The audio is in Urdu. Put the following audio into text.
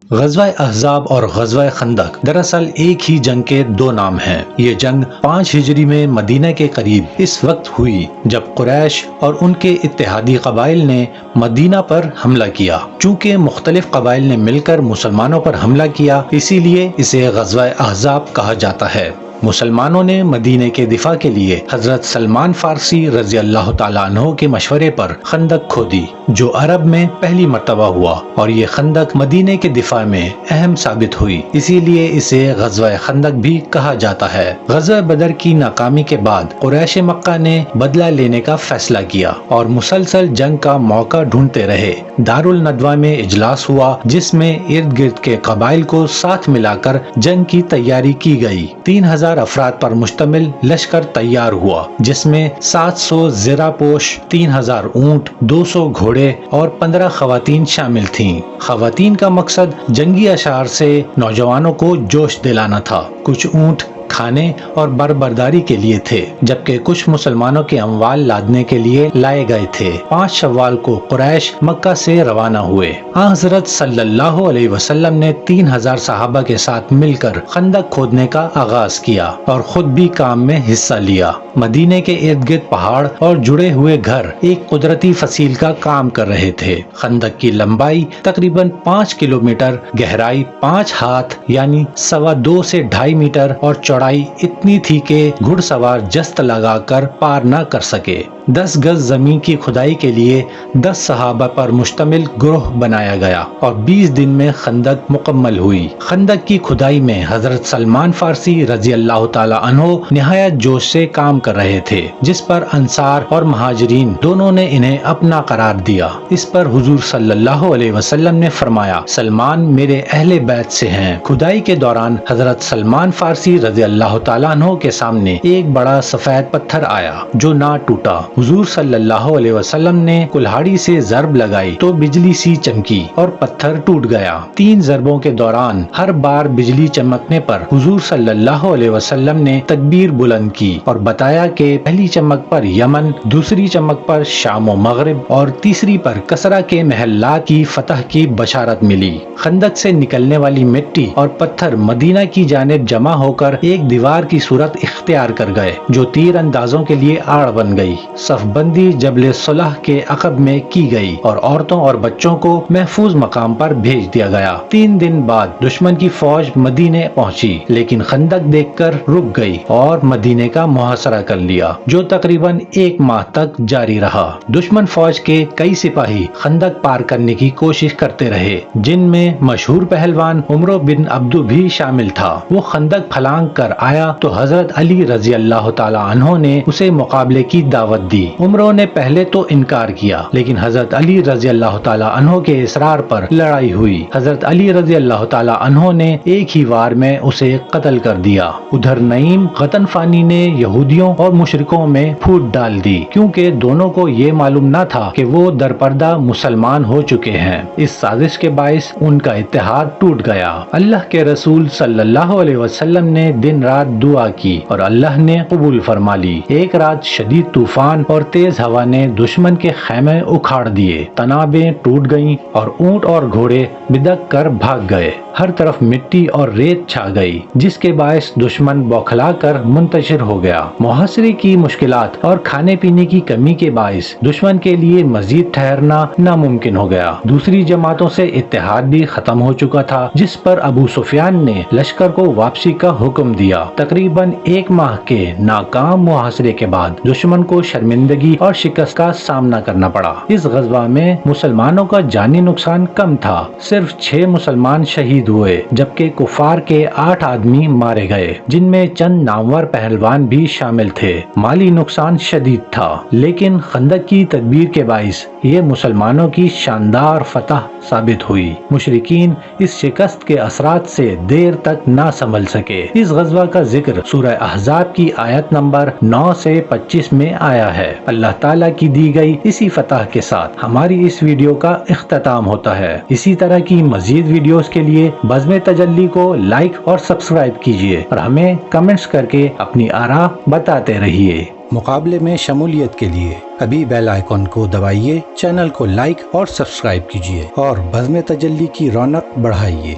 غزوہ احزاب اور غزوہ خندق دراصل ایک ہی جنگ کے دو نام ہیں۔ یہ جنگ 5 ہجری میں مدینہ کے قریب اس وقت ہوئی جب قریش اور ان کے اتحادی قبائل نے مدینہ پر حملہ کیا۔ چونکہ مختلف قبائل نے مل کر مسلمانوں پر حملہ کیا، اسی لیے اسے غزوہ احزاب کہا جاتا ہے۔ مسلمانوں نے مدینہ کے دفاع کے لیے حضرت سلمان فارسی رضی اللہ تعالیٰ عنہ کے مشورے پر خندق کھودی، جو عرب میں پہلی مرتبہ ہوا، اور یہ خندق مدینہ کے دفاع میں اہم ثابت ہوئی، اسی لیے اسے غزوہ خندق بھی کہا جاتا ہے۔ غزوہ بدر کی ناکامی کے بعد قریش مکہ نے بدلہ لینے کا فیصلہ کیا اور مسلسل جنگ کا موقع ڈھونڈتے رہے۔ دارالندوہ میں اجلاس ہوا جس میں ارد گرد کے قبائل کو ساتھ ملا کر جنگ کی تیاری کی گئی۔ 3000 افراد پر مشتمل لشکر تیار ہوا، جس میں 700 زرہ پوش، 3000 اونٹ، 200 گھوڑے اور 15 خواتین شامل تھیں۔ خواتین کا مقصد جنگی اشعار سے نوجوانوں کو جوش دلانا تھا۔ کچھ اونٹ کھانے اور بربرداری کے لیے تھے، جبکہ کچھ مسلمانوں کے اموال لادنے کے لیے لائے گئے تھے۔ 5 شوال کو قریش مکہ سے روانہ ہوئے۔ حضرت صلی اللہ علیہ وسلم نے 3000 صحابہ کے ساتھ مل کر خندق کھودنے کا آغاز کیا اور خود بھی کام میں حصہ لیا۔ مدینے کے ارد گرد پہاڑ اور جڑے ہوئے گھر ایک قدرتی فصیل کا کام کر رہے تھے۔ خندق کی لمبائی تقریباً 5 کلومیٹر، گہرائی 5 ہاتھ یعنی 2.25 سے 2.5 میٹر اور چوڑائی اتنی تھی کہ گھڑ سوار جست لگا کر پار نہ کر سکے۔ 10 گز زمین کی کھدائی کے لیے 10 صحابہ پر مشتمل گروہ بنایا گیا اور 20 دن میں خندق مکمل ہوئی۔ خندق کی کھدائی میں حضرت سلمان فارسی رضی اللہ تعالیٰ عنہ نہایت جوش سے کام کر رہے تھے، جس پر انصار اور مہاجرین دونوں نے انہیں اپنا قرار دیا۔ اس پر حضور صلی اللہ علیہ وسلم نے فرمایا، سلمان میرے اہل بیت سے ہیں۔ کھدائی کے دوران حضرت سلمان فارسی رضی اللہ تعالیٰ عنہ کے سامنے ایک بڑا سفید پتھر آیا جو نہ ٹوٹا۔ حضور صلی اللہ علیہ وسلم نے کلہاڑی سے ضرب لگائی تو بجلی سی چمکی اور پتھر ٹوٹ گیا۔ 3 ضربوں کے دوران ہر بار بجلی چمکنے پر حضور صلی اللہ علیہ وسلم نے تکبیر بلند کی اور بتایا کہ پہلی چمک پر یمن، دوسری چمک پر شام و مغرب اور تیسری پر کسرا کے محلات کی فتح کی بشارت ملی۔ خندق سے نکلنے والی مٹی اور پتھر مدینہ کی جانب جمع ہو کر ایک دیوار کی صورت اختیار کر گئے، جو تیر اندازوں کے لیے آڑ بن گئی۔ صف بندی جبل صلح کے عقب میں کی گئی اور عورتوں اور بچوں کو محفوظ مقام پر بھیج دیا گیا۔ 3 دن بعد دشمن کی فوج مدینے پہنچی، لیکن خندق دیکھ کر رک گئی اور مدینے کا محاصرہ کر لیا، جو تقریباً 1 ماہ تک جاری رہا۔ دشمن فوج کے کئی سپاہی خندق پار کرنے کی کوشش کرتے رہے، جن میں مشہور پہلوان عمرو بن عبدو بھی شامل تھا۔ وہ خندق پھلانگ کر آیا تو حضرت علی رضی اللہ تعالیٰ عنہ نے اسے مقابلے کی دعوت دی۔ عمرو نے پہلے تو انکار کیا، لیکن حضرت علی رضی اللہ تعالیٰ عنہ کے اصرار پر لڑائی ہوئی۔ حضرت علی رضی اللہ تعالیٰ عنہ نے ایک ہی وار میں اسے قتل کر دیا۔ ادھر نعیم غطنفانی نے یہودیوں اور مشرکوں میں پھوٹ ڈال دی، کیونکہ دونوں کو یہ معلوم نہ تھا کہ وہ درپردہ مسلمان ہو چکے ہیں۔ اس سازش کے باعث ان کا اتحاد ٹوٹ گیا۔ اللہ کے رسول صلی اللہ علیہ وسلم نے دن رات دعا کی اور اللہ نے قبول فرما لی۔ ایک رات شدید طوفان اور تیز ہوا نے دشمن کے خیمے اکھاڑ دیے، تنابیں ٹوٹ گئیں اور اونٹ اور گھوڑے بدک کر بھاگ گئے۔ ہر طرف مٹی اور ریت چھا گئی، جس کے باعث دشمن بوکھلا کر منتشر ہو گیا۔ محاصرے کی مشکلات اور کھانے پینے کی کمی کے باعث دشمن کے لیے مزید ٹھہرنا ناممکن ہو گیا۔ دوسری جماعتوں سے اتحاد بھی ختم ہو چکا تھا، جس پر ابو سفیان نے لشکر کو واپسی کا حکم دیا۔ تقریباً 1 ماہ کے ناکام محاصرے کے بعد دشمن کو شرمندگی اور شکست کا سامنا کرنا پڑا۔ اس غزوہ میں مسلمانوں کا جانی نقصان کم تھا، صرف 6 مسلمان شہید ہوئے، جبکہ کفار کے 8 آدمی مارے گئے، جن میں چند نامور پہلوان بھی شامل تھے۔ مالی نقصان شدید تھا، لیکن خندق کی تدبیر کے باعث یہ مسلمانوں کی شاندار فتح ثابت ہوئی۔ مشرکین اس شکست کے اثرات سے دیر تک نہ سنبھل سکے۔ اس غزوہ کا ذکر سورہ احزاب کی آیت نمبر 9 سے 25 میں آیا ہے۔ ہے۔ اللہ تعالیٰ کی دی گئی اسی فتح کے ساتھ ہماری اس ویڈیو کا اختتام ہوتا ہے۔ اسی طرح کی مزید ویڈیوز کے لیے بزم تجلی کو لائک اور سبسکرائب کیجیے اور ہمیں کمنٹس کر کے اپنی آراء بتاتے رہیے۔ مقابلے میں شمولیت کے لیے ابھی بیل آئیکن کو دبائیے، چینل کو لائک اور سبسکرائب کیجیے اور بزم تجلی کی رونق بڑھائیے۔